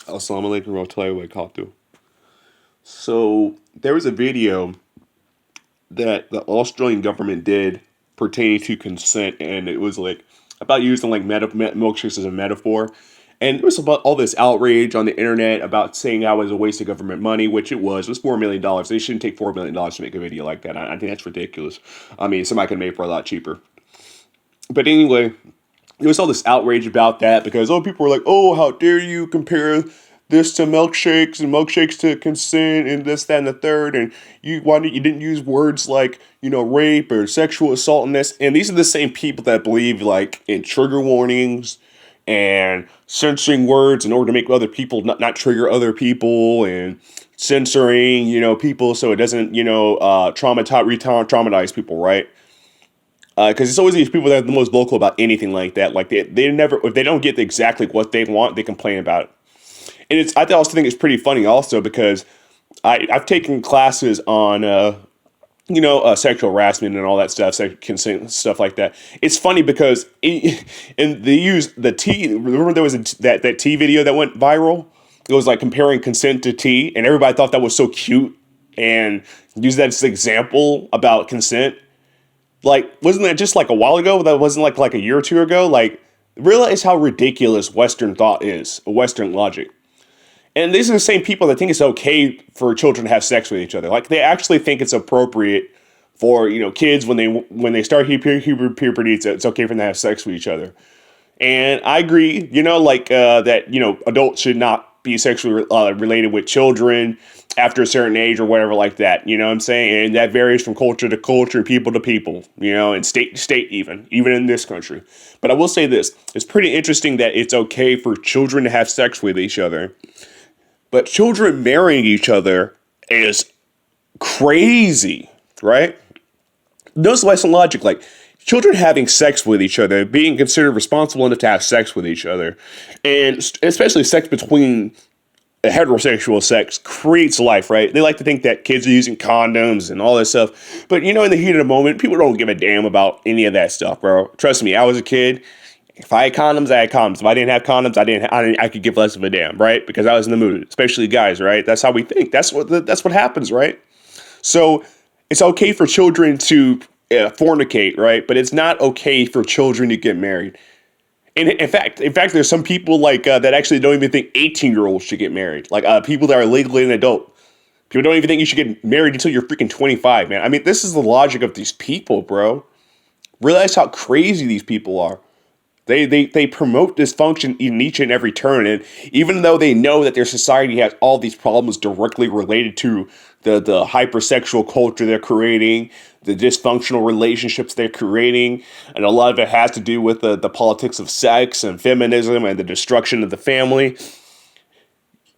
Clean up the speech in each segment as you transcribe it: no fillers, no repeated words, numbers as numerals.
Assalamu alaikum warahmatullahi wabarakatuh. So there was a video that the Australian government did pertaining to consent, and it was like about using like milkshakes as a metaphor. And it was about all this outrage on the internet about saying that was a waste of government money, which it was. It was $4 million. They shouldn't take $4 million to make a video like that. I think that's ridiculous. I mean, somebody could make it for a lot cheaper. But anyway, there was all this outrage about that because people were like, "Oh, how dare you compare this to milkshakes and milkshakes to consent and this, that, and the third, and you didn't use words like rape or sexual assault in this." And these are the same people that believe like in trigger warnings and censoring words in order to make other people not trigger other people and censoring people so it doesn't traumatize people, right? Because it's always these people that are the most vocal about anything like that. Like they never, if they don't get exactly what they want, they complain about it. And I also think it's pretty funny also because I've taken classes on sexual harassment and all that stuff, sexual consent stuff like that. It's funny because and they use the tea. Remember there was that tea video that went viral. It was like comparing consent to tea, and everybody thought that was so cute and used that as an example about consent. Like, wasn't that just like a while ago? That wasn't like a year or two ago. Like, realize how ridiculous Western thought is, Western logic. And these are the same people that think it's okay for children to have sex with each other. Like, they actually think it's appropriate for kids when they start puberty. It's okay for them to have sex with each other. And I agree, that adults should not be sexually related with children after a certain age or whatever like that. You know what I'm saying? And that varies from culture to culture, people to people, and state to state even in this country. But I will say this. It's pretty interesting that it's okay for children to have sex with each other. But children marrying each other is crazy, right? Notice Western logic, like children having sex with each other, being considered responsible enough to have sex with each other, and especially sex between heterosexual sex creates life, right? They like to think that kids are using condoms and all this stuff. But in the heat of the moment, people don't give a damn about any of that stuff, bro. Trust me, I was a kid. If I had condoms, I had condoms. If I didn't have condoms, I could give less of a damn, right? Because I was in the mood, especially guys, right? That's how we think. That's what happens, right? So it's okay for children to fornicate, right? But it's not okay for children to get married. And in fact, there's some people like that actually don't even think 18-year-olds should get married. Like people that are legally an adult. People don't even think you should get married until you're freaking 25, man. I mean, this is the logic of these people, bro. Realize how crazy these people are. They promote dysfunction in each and every turn, and even though they know that their society has all these problems directly related to the hypersexual culture they're creating, the dysfunctional relationships they're creating, and a lot of it has to do with the politics of sex and feminism and the destruction of the family.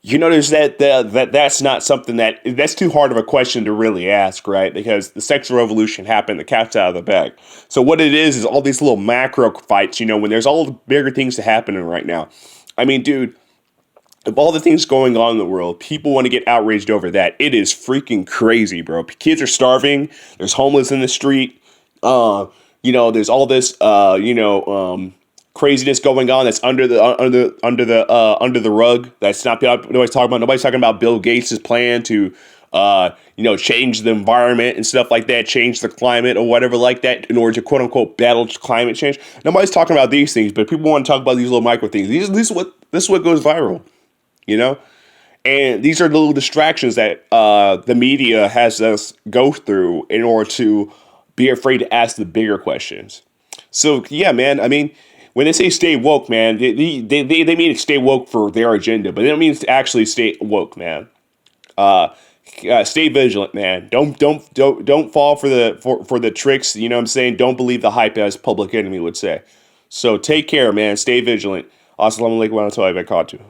You notice that's not something that's too hard of a question to really ask, right? Because the sexual revolution happened, the cat's out of the bag. So what it is all these little macro fights, when there's all the bigger things happening right now. I mean, dude, of all the things going on in the world, people want to get outraged over that. It is freaking crazy, bro. Kids are starving. There's homeless in the street. There's all this, craziness going on that's under the rug. That's not nobody's talking about. Nobody's talking about Bill Gates' plan to change the environment and stuff like that, change the climate or whatever like that in order to quote unquote battle climate change. Nobody's talking about these things, but people want to talk about these little micro things. This is what goes viral, and these are little distractions that the media has us go through in order to be afraid to ask the bigger questions. So yeah, man. I mean, when they say stay woke, man, they mean stay woke for their agenda, but they don't mean to actually stay woke, man. Stay vigilant, man. Don't fall for the tricks. You know what I'm saying? Don't believe the hype, as Public Enemy would say. So take care, man. Stay vigilant. Assalamu alaikum wa rahmatullahi wa barakatuh.